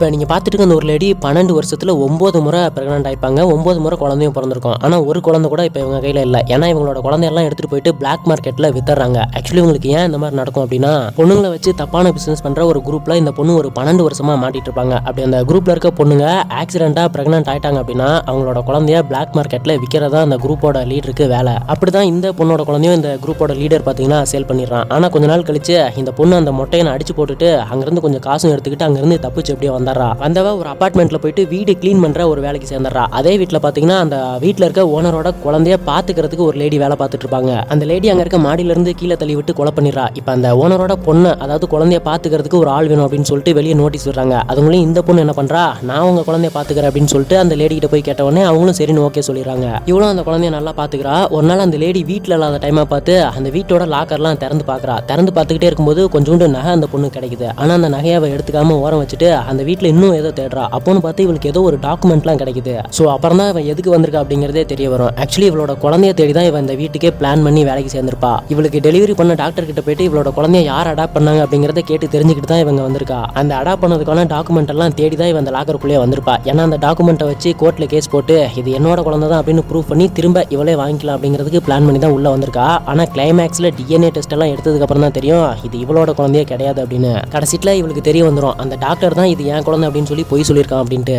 இப்போ நீங்கள் பார்த்துட்டு இருக்க அந்த ஒரு லேடி 12 வருஷத்தில் 9 முறை ப்ரெக்னென்ட் ஆயிப்பாங்க. 9 முறை குழந்தையும் பிறந்திருக்கும். ஆனால் ஒரு குழந்தை கூட இப்போ இவங்க கையில் இல்லை. ஏன்னா இவங்களோட குழந்தையெல்லாம் எடுத்துகிட்டு போயிட்டு பிளாக் மார்க்கெட்டில் வித்துறாங்க. ஆக்சுவலி உங்களுக்கு ஏன் இந்த மாதிரி நடக்கும் அப்படின்னா, பொண்ணுங்களை வச்சு தப்பான பிசினஸ் பண்ணுற ஒரு குரூப்பில் இந்த பொண்ணு ஒரு 12 வருஷமாக மாட்டிட்டு இருப்பாங்க. அப்படி அந்த குரூப்பில் இருக்க பொண்ணுங்க ஆக்சிடென்ட்டாக ப்ரெக்னென்ட் ஆயிட்டாங்க அப்படின்னா அவங்களோட குழந்தைய பிளாக் மார்க்கெட்டில் விற்கிறதா அந்த குரூப்போட லீடருக்கு வேலை. அப்படி தான் இந்த பொண்ணோட குழந்தையும் இந்த குரூப்போட லீடர் பார்த்தீங்கன்னா சேல் பண்ணிடுறான். ஆனால் கொஞ்ச நாள் கழிச்சு இந்த பொண்ணு அந்த மொட்டையை அடிச்சு போட்டுட்டு அங்கேருந்து கொஞ்சம் காசும் எடுத்துக்கிட்டு அங்கேருந்து தப்பிச்சு எப்படியோ வந்தவ ஒரு அபார்ட்மெண்ட்ல போயிட்டு வீடு கிளீன் பண்ற ஒரு வேலைக்கு சேர்ந்துடுறா. அதே வீட்டில் பார்த்தீங்கன்னா அந்த வீட்டில் இருக்க ஓனரோட குழந்தைய பாத்துக்கிறதுக்கு ஒரு லேடி வேலை பார்த்துட்டு இருப்பாங்க. அந்த லேடி அங்க இருக்க மாடியில இருந்து கீழே தள்ளி விட்டு கொலை பண்ணிடுறா. இப்போ அந்த ஓனரோட பொண்ணு, அதாவது குழந்தைய பாத்துக்கிறதுக்கு ஒரு ஆள் வேணும் அப்படின்னு சொல்லிட்டு வெளியே நோட்டீஸ் விடுறாங்க. அதுங்களையும் இந்த பொண்ணு என்ன பண்றா, நான் உங்க குழந்தைய பாத்துக்கிறேன் அப்படின்னு சொல்லிட்டு அந்த லேடி கிட்ட போய் கேட்ட உடனே அவங்களும் சரின்னு ஓகே சொல்லிடுறாங்க. இவளும் அந்த குழந்தைய நல்லா பாத்துக்கிறா. ஒரு நாள் அந்த லேடி வீட்டில் இல்லாத டைமா பார்த்து அந்த வீட்டோட லாக்கர்லாம் திறந்து பாக்குறா. திறந்து பார்த்துக்கிட்டே இருக்கும்போது கொஞ்சோண்டு நகை அந்த பொண்ணு கிடைக்குது. ஆனா அந்த நகையை அவ எடுத்துக்காம ஓரம் வச்சுட்டு அந்த வீட்டில் இன்னும் ஏதோ தேடுறா. அப்போன்னு பார்த்து இவளுக்கு ஏதோ ஒரு டாக்குமெண்ட்லாம் கிடைக்குது. ஸோ அப்புறம் தான் இவன் எதுக்கு வந்திருக்கா அப்படிங்கிறதே தெரிய வரும். ஆக்சுவலி இவளோட குழந்தைய தேடி தான் இவன் இந்த வீட்டுக்கே பிளான் பண்ணி வேலைக்கு சேர்ந்திருப்பா. இவளுக்கு டெலிவரி பண்ண டாக்டர் கிட்ட போயிட்டு இவளோட குழந்தைய யார் அடாப்ட் பண்ணாங்க அப்படிங்கிறத கேட்டு தெரிஞ்சுக்கிட்டு தான் இவங்க வந்திருக்கா. அந்த அடாப்ட் பண்ணதுக்கான டாக்குமெண்ட் எல்லாம் தேடி தான் இவன் அந்த லாக்கருக்குள்ளே வந்திருப்பா. ஏன்னா அந்த டாக்குமெண்ட்டை வச்சு கோர்ட்ல கேஸ் போட்டு இது என்னோட குழந்தை தான் அப்படின்னு ப்ரூவ் பண்ணி திரும்ப இவளே வாங்கிக்கலாம் அப்படிங்கிறதுக்கு பிளான் பண்ணி தான் உள்ள வந்திருக்கா. ஆனா கிளைமேக்ஸ்ல டிஎன்ஏ டெஸ்ட் எல்லாம் எடுத்ததுக்கு அப்புறம் தான் தெரியும் இது இவளோட குழந்தையே கிடையாது அப்படின்னு. கடைசியில இவளுக்கு தெரிய வந்துடும் அந்த டாக்டர் தான் இது என் குழந்தை அப்படின்னு சொல்லி பொய் சொல்லியிருக்கான் அப்படின்ட்டு.